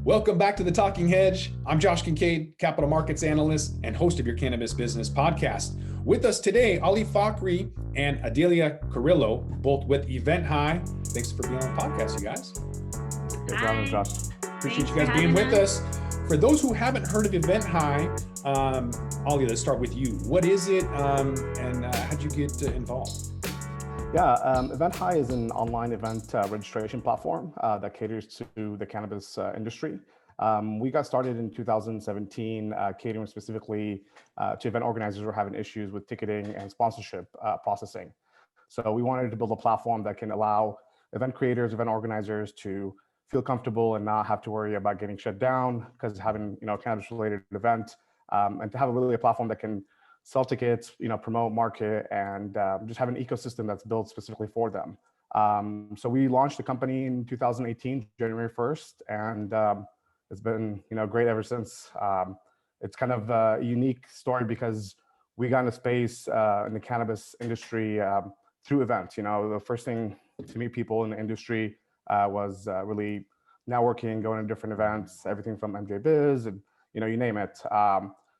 Welcome back to the Talking Hedge. I'm Josh Kincaid, Capital Markets Analyst and host of your Cannabis Business Podcast. With us today, Ali Fakhri and Adelia Carillo, both with EventHi. Thanks for being on the podcast, you guys. Good job, Josh. Appreciate you guys being with us. For those who haven't heard of EventHi, Ali, let's start with you. What is it, and how'd you get involved? Yeah, EventHi is an online event registration platform that caters to the cannabis industry. We got started in 2017, catering specifically to event organizers who are having issues with ticketing and sponsorship processing. So we wanted to build a platform that can allow event creators, event organizers to feel comfortable and not have to worry about getting shut down because having a cannabis-related event, and to have a platform that can sell tickets, promote, market, and just have an ecosystem that's built specifically for them. So we launched the company in 2018, January 1st, and it's been great ever since. It's kind of a unique story because we got into space in the cannabis industry through events. The first thing to meet people in the industry was really networking, going to different events, everything from MJ Biz and you name it.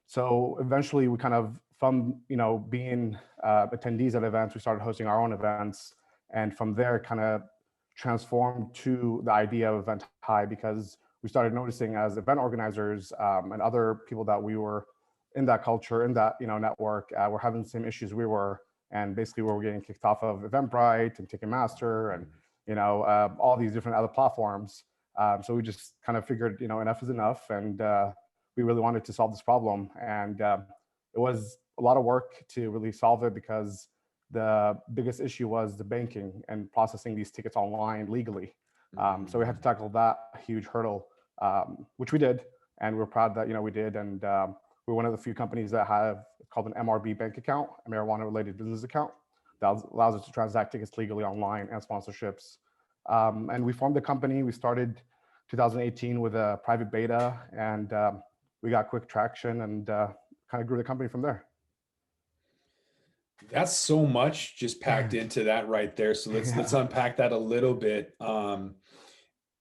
So eventually we kind of, from being attendees at events, we started hosting our own events, and from there kind of transformed to the idea of EventHi because we started noticing as event organizers and other people that we were in that culture, in that network, were having the same issues we were, and basically we were getting kicked off of Eventbrite and Ticketmaster and all these different other platforms. So we just kind of figured enough is enough, and we really wanted to solve this problem, and it was a lot of work to really solve it because the biggest issue was the banking and processing these tickets online legally. So we had to tackle that huge hurdle, which we did, and we're proud that we did. And we're one of the few companies that have called an MRB bank account, a marijuana-related business account, that allows us to transact tickets legally online and sponsorships. And we formed the company. We started 2018 with a private beta, and we got quick traction and kind of grew the company from there. That's so much just packed into that right there. So let's unpack that a little bit.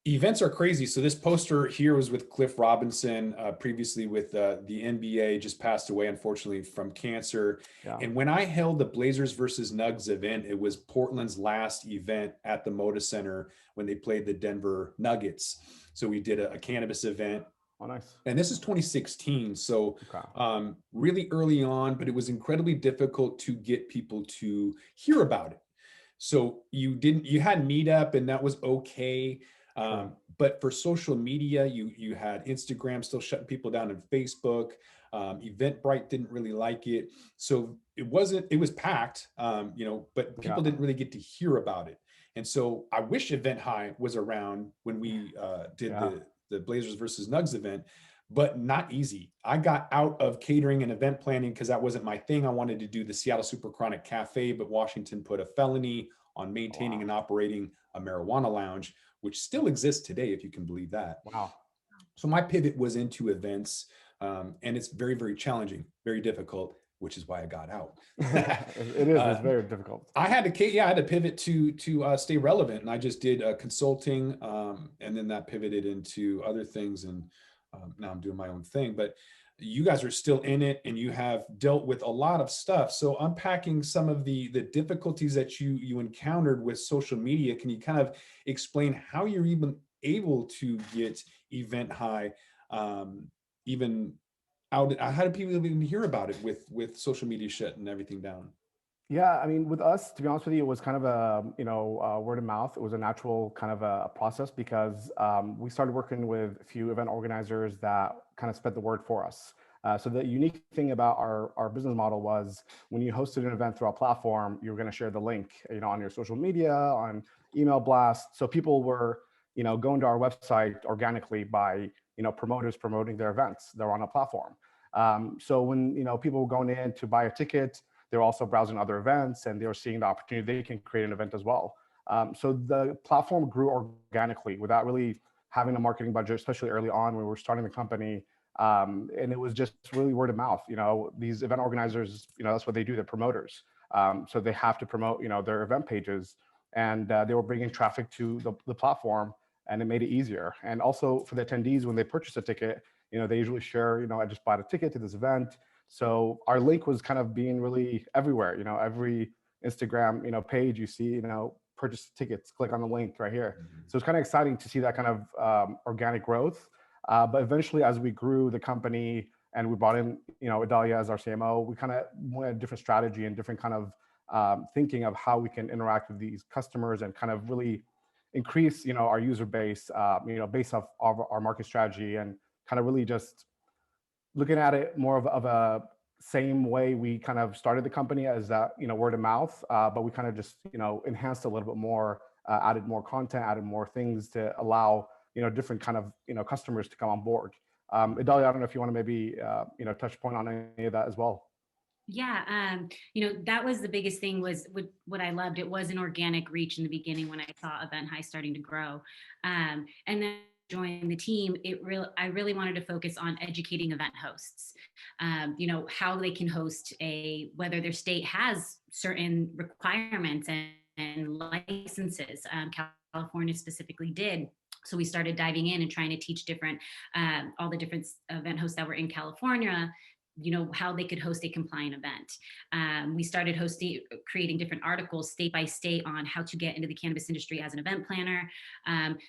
Events are crazy. So this poster here was with Cliff Robinson, previously with the NBA, just passed away, unfortunately, from cancer. Yeah. And when I held the Blazers versus Nuggets event, it was Portland's last event at the Moda Center when they played the Denver Nuggets. So we did a cannabis event. Oh, nice. And this is 2016. So really early on, but it was incredibly difficult to get people to hear about it. So you had Meetup and that was okay. But for social media, you had Instagram still shutting people down, and Facebook. Eventbrite didn't really like it. So it was packed, but people didn't really get to hear about it. And so I wish EventHi was around when we did the Blazers versus Nuggets event, but not easy. I got out of catering and event planning because that wasn't my thing. I wanted to do the Seattle Super Chronic Cafe, but Washington put a felony on maintaining and operating a marijuana lounge, which still exists today, if you can believe that. Wow. So my pivot was into events, and it's very, very challenging, very difficult, which is why I got out. It's very difficult. I had to pivot to stay relevant, and I just did consulting, and then that pivoted into other things, and now I'm doing my own thing. But you guys are still in it, and you have dealt with a lot of stuff. So unpacking some of the difficulties that you encountered with social media, can you kind of explain how you're even able to get EventHi even out? How do people even hear about it with social media shut and everything down? Yeah, I mean, with us, to be honest with you, it was kind of a word of mouth. It was a natural kind of a process because we started working with a few event organizers that kind of spread the word for us. So the unique thing about our business model was when you hosted an event through our platform, you were going to share the link, on your social media, on email blasts. So people were, going to our website organically by, promoters promoting their events. They're on a platform. So when, people were going in to buy a ticket, they're also browsing other events and they're seeing the opportunity they can create an event as well. So the platform grew organically without really having a marketing budget, especially early on when we were starting the company. And it was just really word of mouth. These event organizers, that's what they do, they're promoters. So they have to promote, their event pages. And they were bringing traffic to the platform. and it made it easier. And also for the attendees, when they purchase a ticket, they usually share, I just bought a ticket to this event. So our link was kind of being really everywhere. Every Instagram, page you see, purchase tickets, click on the link right here. So it's kind of exciting to see that kind of organic growth. But eventually, as we grew the company and we brought in, Adelia as our CMO, we kind of went a different strategy and different kind of thinking of how we can interact with these customers and kind of really increase, our user base, based off our market strategy, and kind of really just looking at it more of a same way we kind of started the company, as that, word of mouth, but we kind of just, enhanced a little bit more, added more content, added more things to allow, different kind of, customers to come on board. Adelia, I don't know if you want to maybe, touch point on any of that as well. Yeah, that was the biggest thing, was what I loved. It was an organic reach in the beginning when I saw EventHi starting to grow. And then join the team, I really wanted to focus on educating event hosts, how they can host whether their state has certain requirements and licenses. California specifically did. So we started diving in and trying to teach all the different event hosts that were in California, how they could host a compliant event. We started creating different articles state by state on how to get into the cannabis industry as an event planner.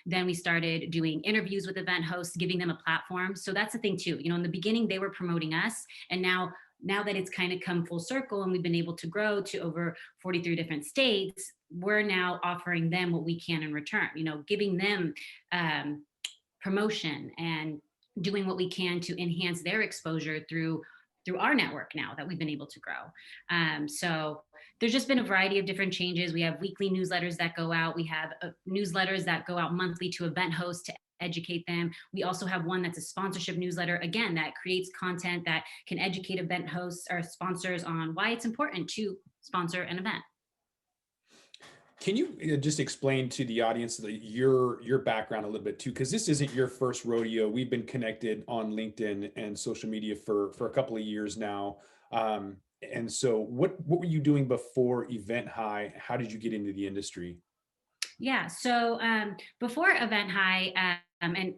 Then we started doing interviews with event hosts, giving them a platform. So that's the thing too, in the beginning they were promoting us, and now that it's kind of come full circle and we've been able to grow to over 43 different states, we're now offering them what we can in return, giving them promotion and doing what we can to enhance their exposure through our network now that we've been able to grow. So there's just been a variety of different changes. We have weekly newsletters that go out. We have newsletters that go out monthly to event hosts to educate them. We also have one that's a sponsorship newsletter, again, that creates content that can educate event hosts or sponsors on why it's important to sponsor an event. Can you just explain to the audience your background a little bit too? Because this isn't your first rodeo. We've been connected on LinkedIn and social media for a couple of years now. And so what were you doing before EventHi? How did you get into the industry? Yeah, so before EventHi, and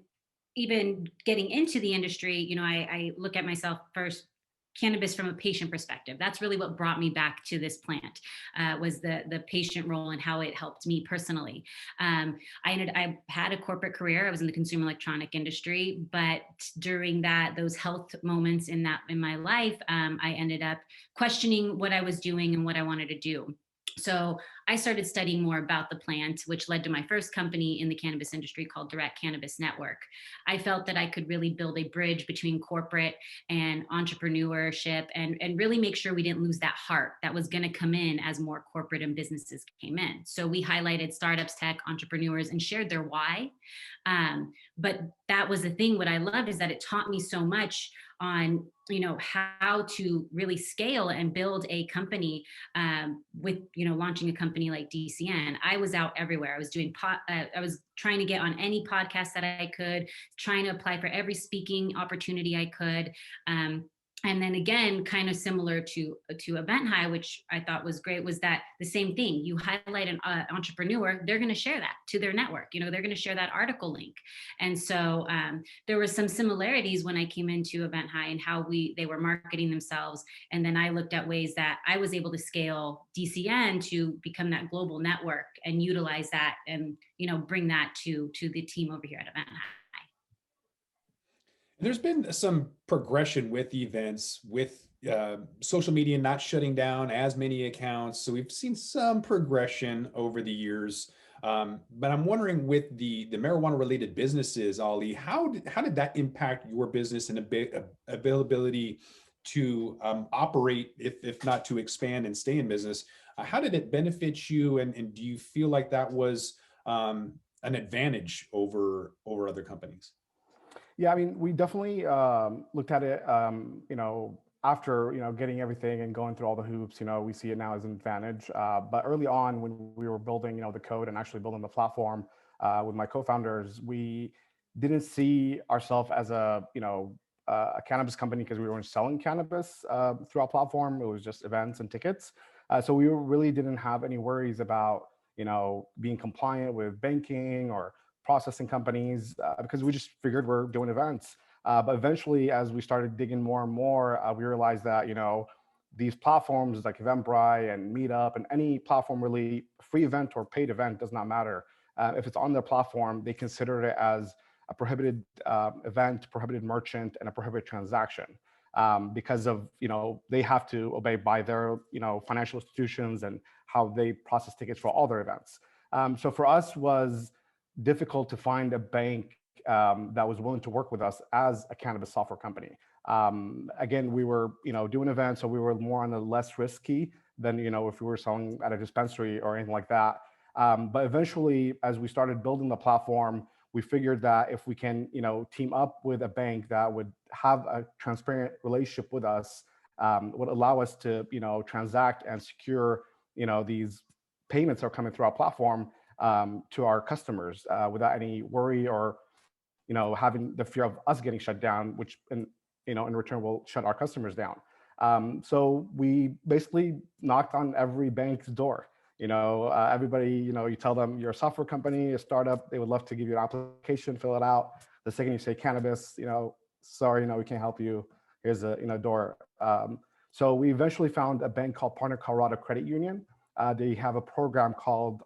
even getting into the industry, I look at myself first, cannabis from a patient perspective. That's really what brought me back to this plant, was the patient role and how it helped me personally. I had a corporate career. I was in the consumer electronic industry, but during those health moments in my life, I ended up questioning what I was doing and what I wanted to do. So I started studying more about the plant, which led to my first company in the cannabis industry called Direct Cannabis Network. I felt that I could really build a bridge between corporate and entrepreneurship, and really make sure we didn't lose that heart that was going to come in as more corporate and businesses came in. So we highlighted startups, tech, entrepreneurs, and shared their why. But that was the thing. What I loved is that it taught me so much on how to really scale and build a company, with launching a company like DCN. I was out everywhere. I was doing I was trying to get on any podcast that I could, trying to apply for every speaking opportunity I could. And then again, kind of similar to EventHi, which I thought was great, was that the same thing. You highlight an entrepreneur, they're going to share that to their network. They're going to share that article link. And so there were some similarities when I came into EventHi and how they were marketing themselves. And then I looked at ways that I was able to scale DCN to become that global network and utilize that and bring that to the team over here at EventHi. There's been some progression with events, with social media not shutting down as many accounts. So we've seen some progression over the years. But I'm wondering, with the marijuana related businesses, Ali, how did that impact your business and availability to operate, if not to expand and stay in business? How did it benefit you? And do you feel like that was an advantage over other companies? Yeah, I mean, we definitely looked at it, after, getting everything and going through all the hoops, we see it now as an advantage. But early on, when we were building, the code and actually building the platform with my co-founders, we didn't see ourselves as a cannabis company, because we weren't selling cannabis through our platform. It was just events and tickets. So we really didn't have any worries about, being compliant with banking or processing companies because we just figured we're doing events. But eventually, as we started digging more and more, we realized that, these platforms like Eventbrite and Meetup and any platform, really, free event or paid event, does not matter. If it's on their platform, they consider it as a prohibited event, prohibited merchant, and a prohibited transaction because of, they have to obey by their, financial institutions and how they process tickets for all their events. So for us was difficult to find a bank that was willing to work with us as a cannabis software company. Again, we were, doing events, so we were more on the less risky than, if we were selling at a dispensary or anything like that. But eventually, as we started building the platform, we figured that if we can, team up with a bank that would have a transparent relationship with us, would allow us to, transact and secure, these payments that are coming through our platform to our customers without any worry or, having the fear of us getting shut down, which in return will shut our customers down. So we basically knocked on every bank's door. Everybody, you tell them you're a software company, a startup, they would love to give you an application, fill it out. The second you say cannabis, sorry, we can't help you. Here's a door. So we eventually found a bank called Partner Colorado Credit Union. They have a program called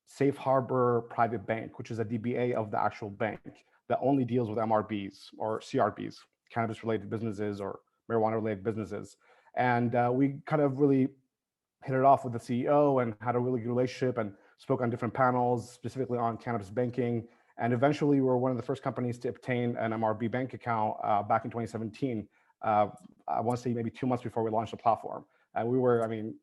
Safe Harbor Private Bank, which is a DBA of the actual bank that only deals with MRBs or CRBs, cannabis-related businesses or marijuana-related businesses. And we kind of really hit it off with the CEO and had a really good relationship and spoke on different panels, specifically on cannabis banking. And eventually, we were one of the first companies to obtain an MRB bank account back in 2017. I want to say maybe 2 months before we launched the platform. And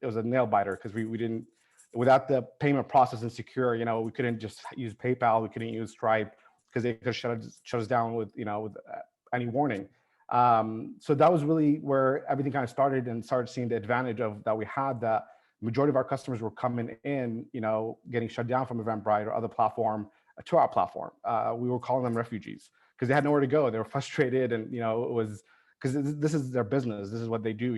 it was a nail biter because we didn't, without the payment process and secure, we couldn't just use PayPal, we couldn't use Stripe because they could shut us down with any warning. So that was really where everything kind of started, and started seeing the advantage of that we had, that majority of our customers were coming in, getting shut down from Eventbrite or other platform to our platform. We were calling them refugees because they had nowhere to go. They were frustrated, and it was because this is their business. This is what they do.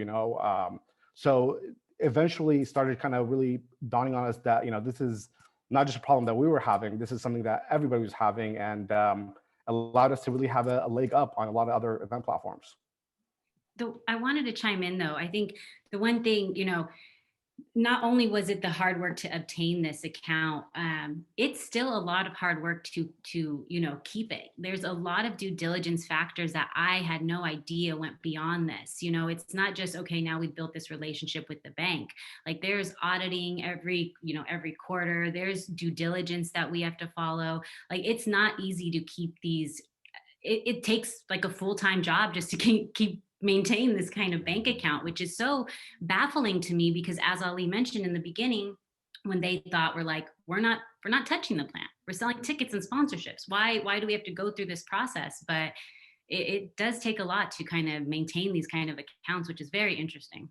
So eventually started kind of really dawning on us that this is not just a problem that we were having. This is something that everybody was having, and allowed us to really have a leg up on a lot of other event platforms. I wanted to chime in though. I think the one thing, not only was it the hard work to obtain this account, it's still a lot of hard work to keep it. There's a lot of due diligence factors that I had no idea went beyond this. It's not just, okay, now we've built this relationship with the bank. Like, there's auditing every quarter. There's due diligence that we have to follow. Like, it's not easy to keep these. It takes like a full-time job just to keep maintain this kind of bank account, which is so baffling to me, because as Ali mentioned in the beginning, when they thought, we're not touching the plant, we're selling tickets and sponsorships. Why do we have to go through this process? But it does take a lot to kind of maintain these kind of accounts, which is very interesting.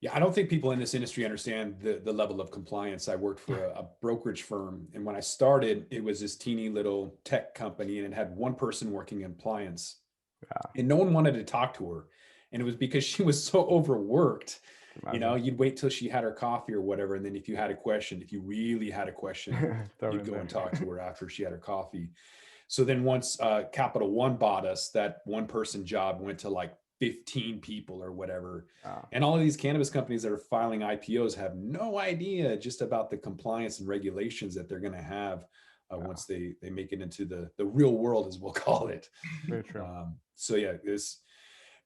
Yeah, I don't think people in this industry understand the level of compliance. I worked for a brokerage firm, and when I started, it was this teeny little tech company, and it had one person working in compliance. And no one wanted to talk to her. And it was because she was so overworked. You'd wait till she had her coffee or whatever. And then if you really had a question, you'd go and talk to her after she had her coffee. So then once Capital One bought us, that one person job went to like 15 people or whatever. And all of these cannabis companies that are filing IPOs have no idea just about the compliance and regulations that they're going to have once they make it into the real world, as we'll call it. Very true. So yeah, it's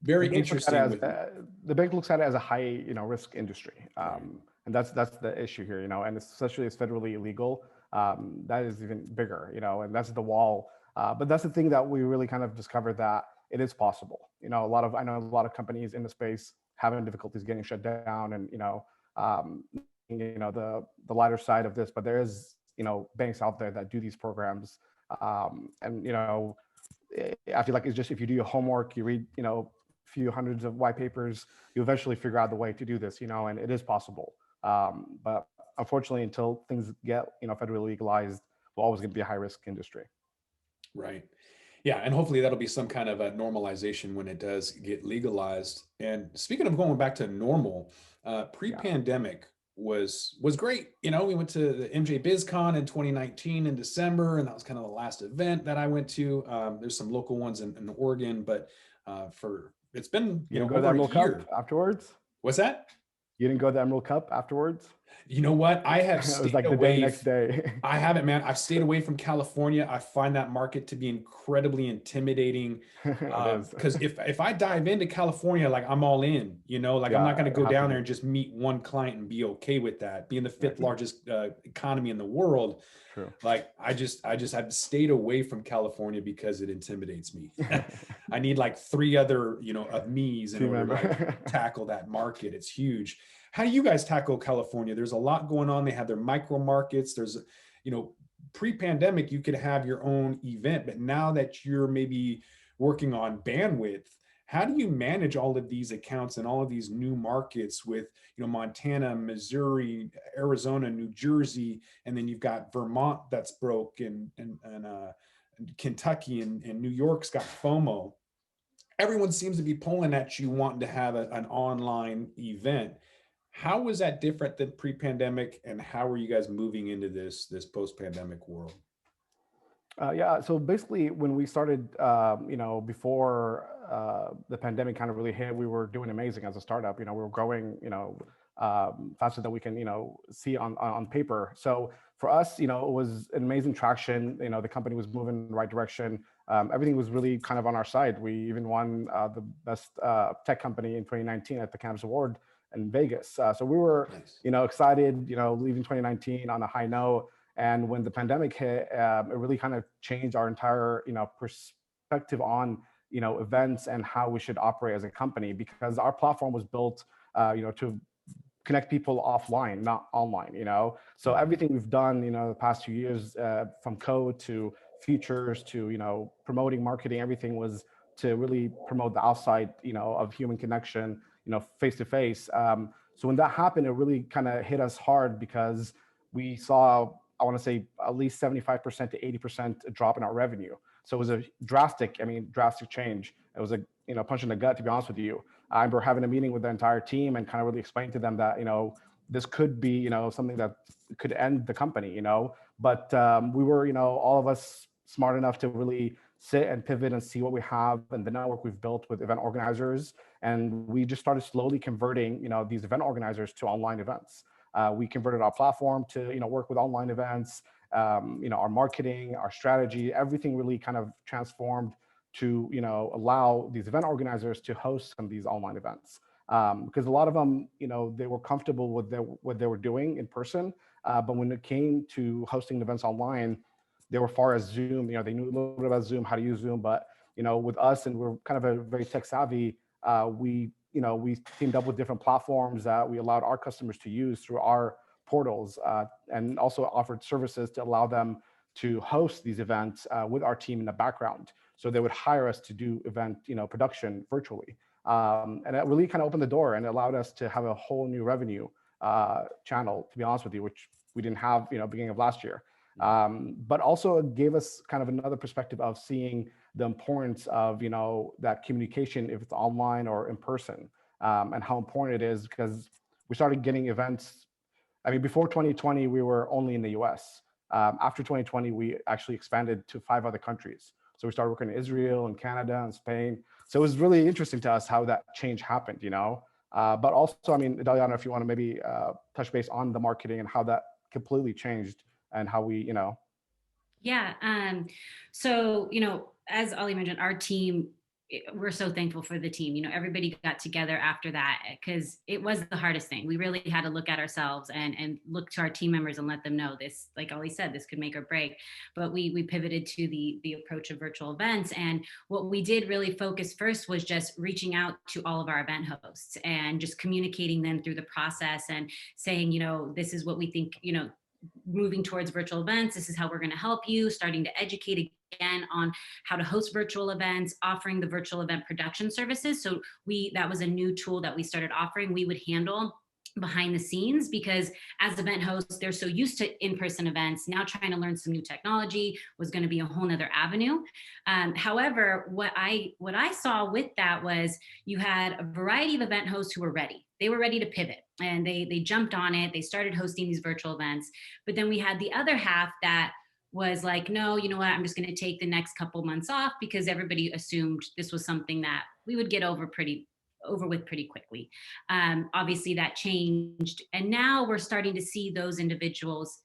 very interesting. The bank looks at it as a high, risk industry, and that's the issue here, and especially it's federally illegal. That is even bigger, and that's the wall. But that's the thing that we really kind of discovered, that it is possible. I know a lot of companies in the space having difficulties getting shut down, and the lighter side of this, but there is banks out there that do these programs, and I feel like it's just, if you do your homework, you read a few hundreds of white papers, you eventually figure out the way to do this, and it is possible. But unfortunately, until things get federally legalized, we're always going to be a high risk industry. Right. Yeah, and hopefully that'll be some kind of a normalization when it does get legalized. And speaking of going back to normal, pre-pandemic, was great. You know, we went to the MJ BizCon in 2019 in December, and that was kind of the last event that I went to. There's some local ones in Oregon, but for it's been, You you didn't know, go to the over a Emerald Cup year. afterwards? What's that? You didn't go to the Emerald Cup afterwards? You know what? I have It was stayed like the day away. next day. I haven't, man. I've stayed away from California. I find that market to be incredibly intimidating. It is. Because if I dive into California, like I'm all in, you know, like I'm not Yeah, going to you go have to down there be. and just meet one client and be okay with that. Being the Right. fifth largest economy in the world, True. like I just have stayed away from California because it intimidates me. I need like three other, you know, of me's in Team order to like member. tackle that market. It's huge. How do you guys tackle California? There's a lot going on. They have their micro markets. There's, you know, pre-pandemic, you could have your own event, but now that you're maybe working on bandwidth, how do you manage all of these accounts and all of these new markets with, you know, Montana, Missouri, Arizona, New Jersey, and then you've got Vermont that's broke, and Kentucky and New York's got FOMO. Everyone seems to be pulling at you wanting to have an online event. How was that different than pre-pandemic, and how are you guys moving into this post-pandemic world? Yeah, so basically, when we started, before the pandemic kind of really hit, we were doing amazing as a startup. We were growing, faster than we can, see on paper. So for us, it was an amazing traction. The company was moving in the right direction. Everything was really kind of on our side. We even won the best tech company in 2019 at the Cannabis Award in Vegas. So we were, Nice. excited, leaving 2019 on a high note. And when the pandemic hit, it really kind of changed our entire, perspective on, events and how we should operate as a company, because our platform was built, to connect people offline, not online, So everything we've done, the past few years, from code to features to, promoting marketing, everything was to really promote the outside, of human connection, face to face. So when that happened, it really kind of hit us hard because we saw, I want to say, at least 75% to 80% drop in our revenue. So it was a drastic change. It was a punch in the gut, to be honest with you. I remember having a meeting with the entire team and kind of really explaining to them that this could be something that could end the company. But we were all of us smart enough to really sit and pivot and see what we have and the network we've built with event organizers, and we just started slowly converting these event organizers to online events. We converted our platform to work with online events. Our marketing, our strategy, everything really kind of transformed to allow these event organizers to host some of these online events, because a lot of them they were comfortable with what they were doing in person, but when it came to hosting events online, they were far as Zoom. They knew a little bit about Zoom, how to use Zoom, but with us, and we're kind of a very tech savvy, we teamed up with different platforms that we allowed our customers to use through our portals, and also offered services to allow them to host these events with our team in the background. So they would hire us to do event production virtually. And it really kind of opened the door and allowed us to have a whole new revenue channel, to be honest with you, which we didn't have beginning of last year. But also it gave us kind of another perspective of seeing the importance of that communication, if it's online or in person, and how important it is, because we started getting events. I mean, before 2020, we were only in the US. After 2020, we actually expanded to 5 other countries. So we started working in Israel and Canada and Spain. So it was really interesting to us how that change happened, But also, I mean, Adelia, if you want to maybe touch base on the marketing and how that completely changed and how we, Yeah. So, as Ali mentioned, our team, we're so thankful for the team. Everybody got together after that because it was the hardest thing. We really had to look at ourselves and look to our team members and let them know this, like Ali said, this could make or break. But we pivoted to the approach of virtual events. And what we did really focus first was just reaching out to all of our event hosts and just communicating them through the process and saying, this is what we think, moving towards virtual events. This is how we're going to help you, starting to educate again on how to host virtual events, offering the virtual event production services. So that was a new tool that we started offering. We would handle behind the scenes because as event hosts, they're so used to in-person events. Now trying to learn some new technology was going to be a whole nother avenue. However, what I saw with that was you had a variety of event hosts who were ready. they were ready to pivot, and they jumped on it. They started hosting these virtual events. But then we had the other half that was like, no, you know what, I'm just going to take the next couple months off, because everybody assumed this was something that we would get over with pretty quickly. Obviously that changed, and now we're starting to see those individuals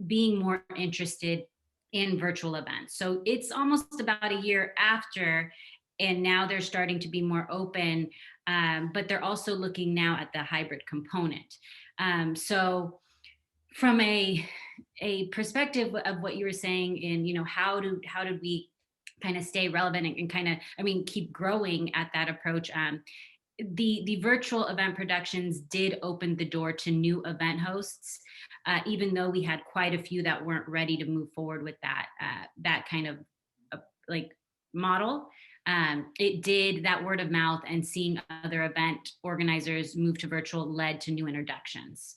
being more interested in virtual events. So it's almost about a year after, and now they're starting to be more open, but they're also looking now at the hybrid component. So from a perspective of what you were saying in, you know, how did we kind of stay relevant and kind of, I mean, keep growing at that approach. The virtual event productions did open the door to new event hosts, even though we had quite a few that weren't ready to move forward with that kind of like model. It did, that word of mouth and seeing other event organizers move to virtual led to new introductions.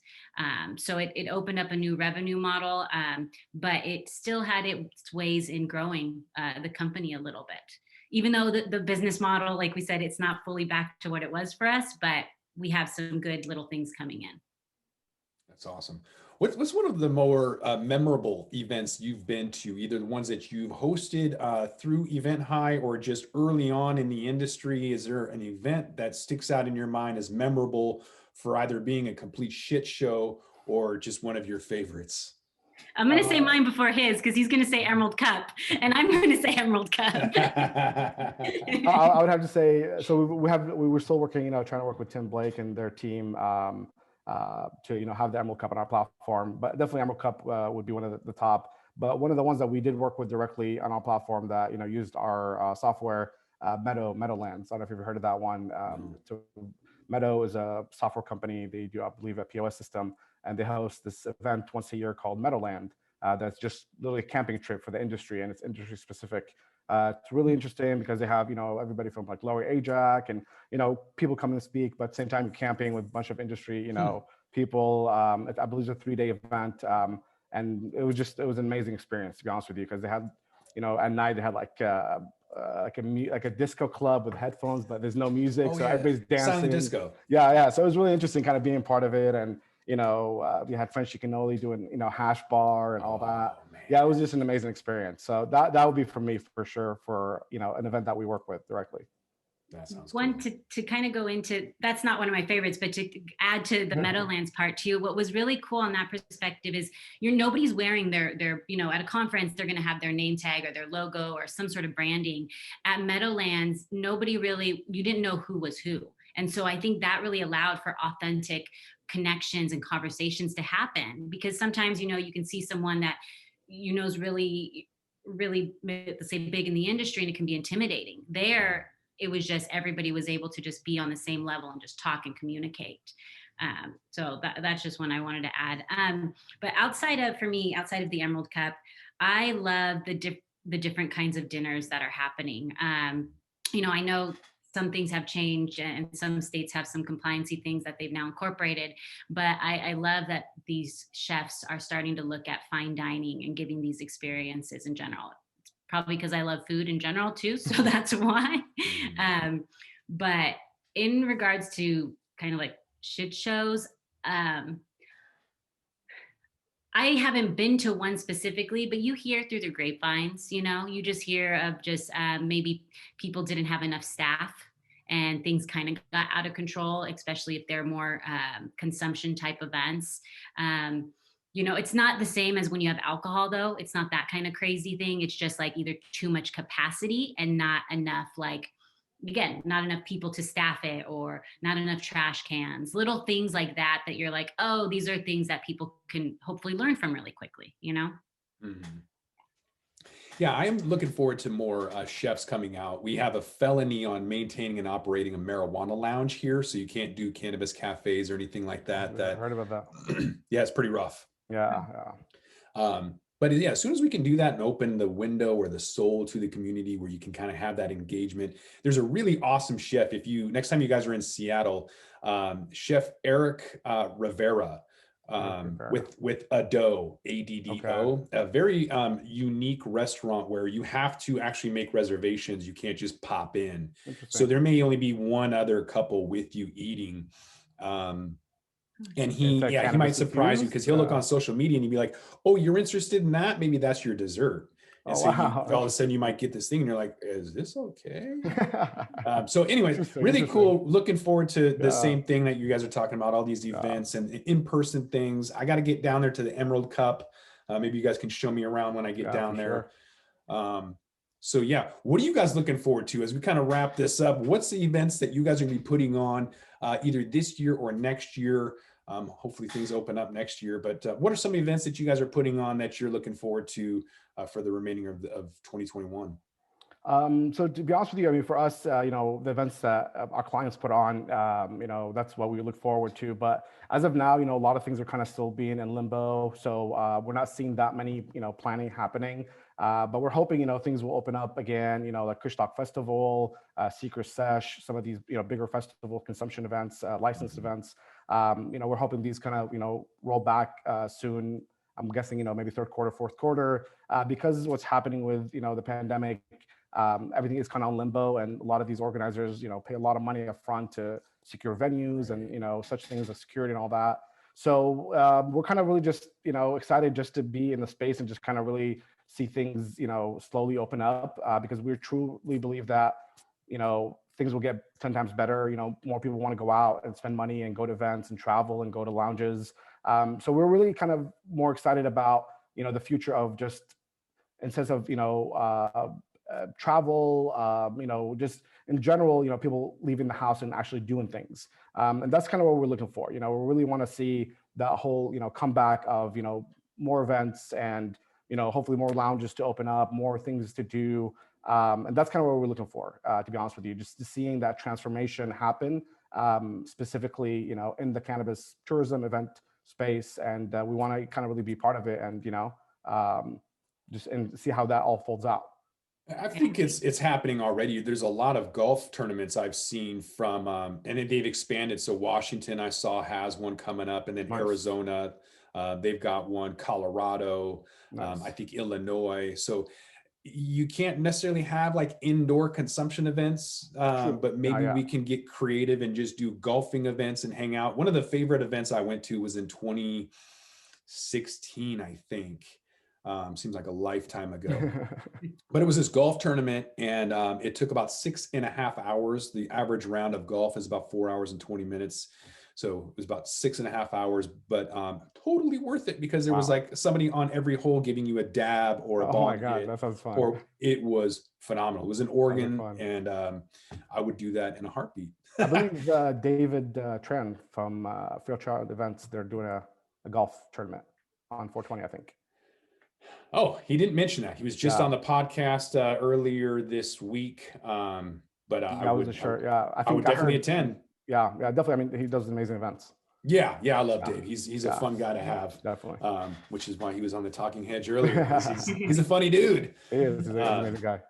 So it opened up a new revenue model, but it still had its ways in growing the company a little bit. Even though the business model, like we said, it's not fully back to what it was for us, but we have some good little things coming in. That's awesome. What's one of the more memorable events you've been to, either the ones that you've hosted through EventHi or just early on in the industry? Is there an event that sticks out in your mind as memorable for either being a complete shit show or just one of your favorites? I'm going to say mine before his, because he's going to say Emerald Cup, and I'm going to say Emerald Cup. I would have to say, so we were still working, you know, trying to work with Tim Blake and their team to, you know, have the Emerald Cup on our platform. But definitely Emerald Cup would be one of the top. But one of the ones that we did work with directly on our platform that, you know, used our software, Meadowlands. I don't know if you've ever heard of that one. So Meadow is a software company. They do, I believe, a POS system, and they host this event once a year called Meadowland. That's just literally a camping trip for the industry, and it's industry specific. It's really interesting because they have, you know, everybody from like Lower Ajax and, you know, people come and speak, but at the same time you're camping with a bunch of industry, you know, people. I believe it's a 3-day event, and it was an amazing experience, to be honest with you, because they had, you know, at night they had like a disco club with headphones, but there's no music, so everybody's dancing. Silent disco. Yeah. So it was really interesting, kind of being part of it, and you know, we had French Chicanoli doing, you know, hash bar and all that. Man. Yeah, it was just an amazing experience. So that would be for me for sure, for, you know, an event that we work with directly. That sounds one cool. to kind of go into, that's not one of my favorites, but to add to the Meadowlands part too, what was really cool on that perspective is nobody's wearing their, you know, at a conference, they're going to have their name tag or their logo or some sort of branding. At Meadowlands, you didn't know who was who. And so I think that really allowed for authentic connections and conversations to happen, because sometimes, you know, you can see someone that, you know, is really, let's say, big in the industry, and it can be intimidating. There, it was just everybody was able to just be on the same level and just talk and communicate. So that's just one I wanted to add. But outside of the Emerald Cup, I love the different kinds of dinners that are happening. You know, I know some things have changed and some states have some compliancy things that they've now incorporated, but I love that these chefs are starting to look at fine dining and giving these experiences in general. It's probably because I love food in general too, so that's why. But in regards to kind of like shit shows, I haven't been to one specifically, but you hear through the grapevines, you know, you just hear of just maybe people didn't have enough staff and things kind of got out of control, especially if they're more consumption type events. You know, it's not the same as when you have alcohol, though. It's not that kind of crazy thing. It's just like either too much capacity and not enough, like, again, not enough people to staff it, or not enough trash cans, little things like that, that you're like, oh, these are things that people can hopefully learn from really quickly, you know? Yeah, I am looking forward to more chefs coming out. We have a felony on maintaining and operating a marijuana lounge here, so you can't do cannabis cafes or anything like that. I heard about that. Yeah, it's pretty rough. Yeah. But yeah, as soon as we can do that and open the window or the soul to the community where you can kind of have that engagement, there's a really awesome chef. Next time you guys are in Seattle, Chef Eric Rivera, with Addo, ADDO, a very unique restaurant where you have to actually make reservations. You can't just pop in. So there may only be one other couple with you eating. And It's he, a he might cannabis surprise you because infused. he'll look on social media and he'd be like, "Oh, you're interested in that? Maybe that's your dessert." And Oh so wow, all of a sudden you might get this thing and you're like, "Is this okay?" So anyways, interesting, really interesting. cool. Looking forward to the Yeah, same thing that you guys are talking about, all these yeah, events and in-person things. I got to get down there to the Emerald Cup. Maybe you guys can show me around when I get yeah, down for there. sure. So yeah, what are you guys looking forward to as we kind of wrap this up? What's the events that you guys are going to be putting on either this year or next year? Hopefully things open up next year, but what are some events that you guys are putting on that you're looking forward to for the remaining of 2021? So to be honest with you, I mean, for us, the events that our clients put on, that's what we look forward to. But as of now, a lot of things are kind of still being in limbo. So we're not seeing that many, planning happening. But we're hoping, things will open up again, like Kushtalk Festival, Seeker Sesh, some of these, bigger festival consumption events, licensed events. We're hoping these kind of, roll back soon. I'm guessing, maybe third quarter, fourth quarter, because what's happening with, the pandemic. Everything is kind of on limbo, and a lot of these organizers, pay a lot of money up front to secure venues and such things as security and all that. So we're kind of really just excited just to be in the space and just kind of really see things slowly open up because we truly believe that things will get 10 times better. More people want to go out and spend money and go to events and travel and go to lounges. So we're really kind of more excited about the future of just in sense of travel, just in general, people leaving the house and actually doing things. And that's kind of what we're looking for. We really want to see that whole, comeback of, more events and, hopefully more lounges to open up, more things to do. And that's kind of what we're looking for, to be honest with you, just seeing that transformation happen, specifically, in the cannabis tourism event space. And we want to kind of really be part of it and, just and see how that all folds out. I think it's happening already. There's a lot of golf tournaments I've seen from, and they've expanded. So Washington, I saw has one coming up, and then Nice. Arizona, they've got one. Colorado, Nice. I think Illinois. So you can't necessarily have like indoor consumption events, but maybe we can get creative and just do golfing events and hang out. One of the favorite events I went to was in 2016, I think. Seems like a lifetime ago. But it was this golf tournament, and it took about 6.5 hours. The average round of golf is about 4 hours and 20 minutes. So it was about 6.5 hours, but totally worth it because there was like somebody on every hole giving you a dab or a Oh ball my God, hit, that sounds fun. or it was phenomenal. It was in Oregon, and I would do that in a heartbeat. I believe David Tran from Fairchild Events, they're doing a golf tournament on 420, I think. Oh, he didn't mention that. He was just on the podcast earlier this week. But I wasn't sure. Yeah, I would definitely attend. Yeah, definitely. I mean, he does amazing events. Yeah, I love Dave. He's a fun guy to have. Definitely. Which is why he was on the Talking Hedge earlier. He's a funny dude. He is. He's an amazing guy.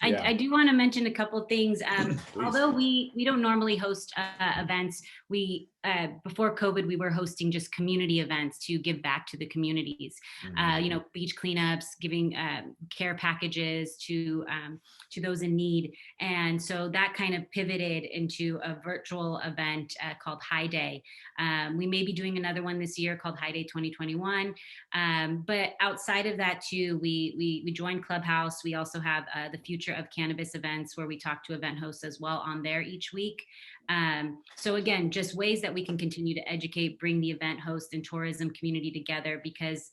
I do want to mention a couple of things. Although we don't normally host events, we before COVID we were hosting just community events to give back to the communities. Beach cleanups, giving care packages to those in need, and so that kind of pivoted into a virtual event called High Day. We may be doing another one this year called High Day 2021. But outside of that too, we joined Clubhouse. We also have the Future of Cannabis events where we talk to event hosts as well on there each week. So again, just ways that we can continue to educate, bring the event host and tourism community together, because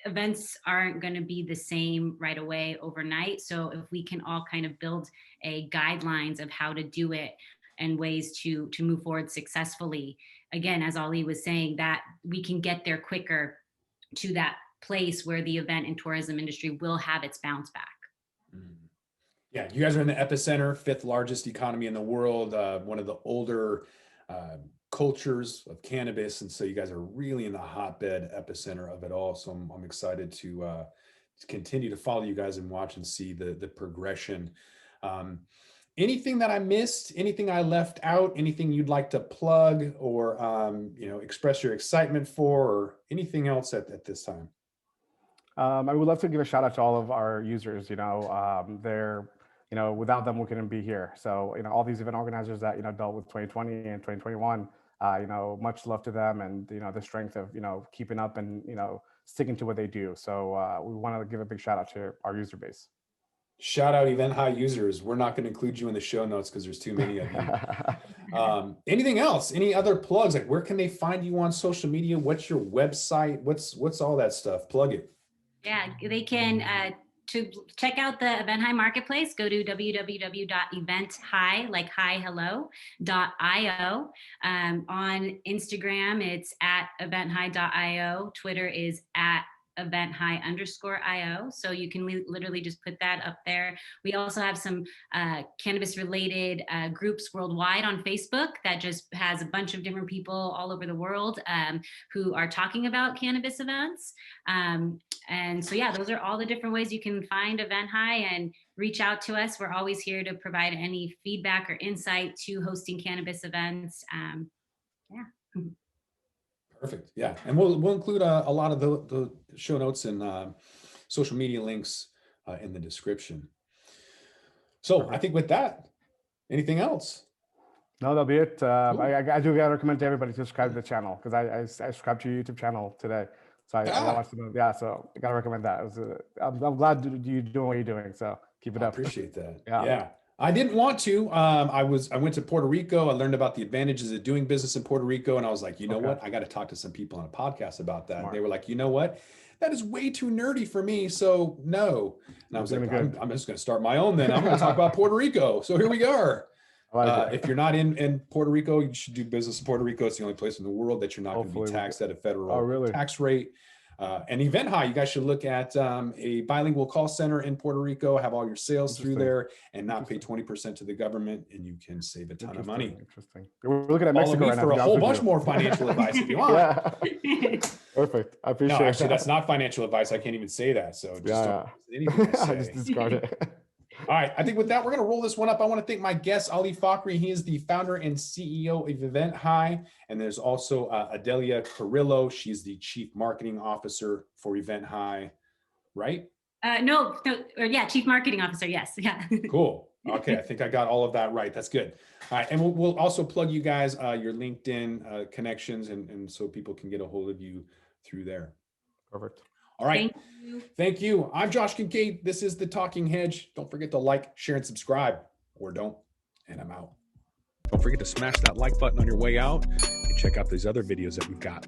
events aren't going to be the same right away overnight. So if we can all kind of build a guidelines of how to do it and ways to move forward successfully, again, as Ali was saying, that we can get there quicker to that place where the event and tourism industry will have its bounce back. Yeah, you guys are in the epicenter, 5th largest economy in the world, one of the older cultures of cannabis. And so you guys are really in the hotbed epicenter of it all. So I'm excited to continue to follow you guys and watch and see the progression. Anything that I missed, anything I left out, anything you'd like to plug or, express your excitement for, or anything else at this time? I would love to give a shout out to all of our users. They're, without them, we couldn't be here. So, all these event organizers that, dealt with 2020 and 2021, Much love to them, and the strength of keeping up and sticking to what they do. So we want to give a big shout out to our user base. Shout out EventHi users. We're not going to include you in the show notes because there's too many of you. Anything else? Any other plugs? Like, where can they find you on social media? What's your website? What's all that stuff? Plug it. Yeah, they can to check out the EventHi marketplace. Go to www.eventhi, like hi hello .io. On Instagram, it's at eventhi.io. Twitter is at EventHi_IO. So you can literally just put that up there. We also have some cannabis related groups worldwide on Facebook that just has a bunch of different people all over the world who are talking about cannabis events. And so, yeah, those are all the different ways you can find EventHi and reach out to us. We're always here to provide any feedback or insight to hosting cannabis events. Yeah. Perfect. Yeah. And we'll include a lot of the show notes and social media links in the description. So I think with that, anything else? No, that'll be it. Cool. I do gotta recommend to everybody to subscribe to the channel, because I subscribed to your YouTube channel today. So I watched the movie. Yeah, so I gotta recommend that. I'm glad you're doing what you're doing. So keep it up. I appreciate that. Yeah. I didn't want to. I went to Puerto Rico. I learned about the advantages of doing business in Puerto Rico, and I was like, you know what? I got to talk to some people on a podcast about that. And they were like, you know what? That is way too nerdy for me. So no. And I was like, I'm just going to start my own then. I'm going to talk about Puerto Rico. So here we are. If you're not in Puerto Rico, you should do business in Puerto Rico. It's the only place in the world that you're not going to be taxed at a federal tax rate. And EventHi, you guys should look at a bilingual call center in Puerto Rico, have all your sales through there and not pay 20% to the government, and you can save a ton of money. Interesting. We're looking at Mexico right now for a whole bunch more financial advice if you want. Yeah. Perfect. I appreciate it. No, actually, that's not financial advice. I can't even say that. So just anything I say. Just discard it. All right. I think with that, we're going to roll this one up. I want to thank my guest, Ali Fakhri. He is the founder and CEO of EventHi. And there's also Adelia Carillo. She's the chief marketing officer for EventHi, right? Chief marketing officer. Yes. Yeah. Cool. Okay. I think I got all of that right. That's good. All right. And we'll also plug you guys, your LinkedIn connections, and so people can get a hold of you through there. Perfect. All right. Thank you. I'm Josh Kincaid. This is The Talking Hedge. Don't forget to like, share, and subscribe, or don't. And I'm out. Don't forget to smash that like button on your way out and check out these other videos that we've got.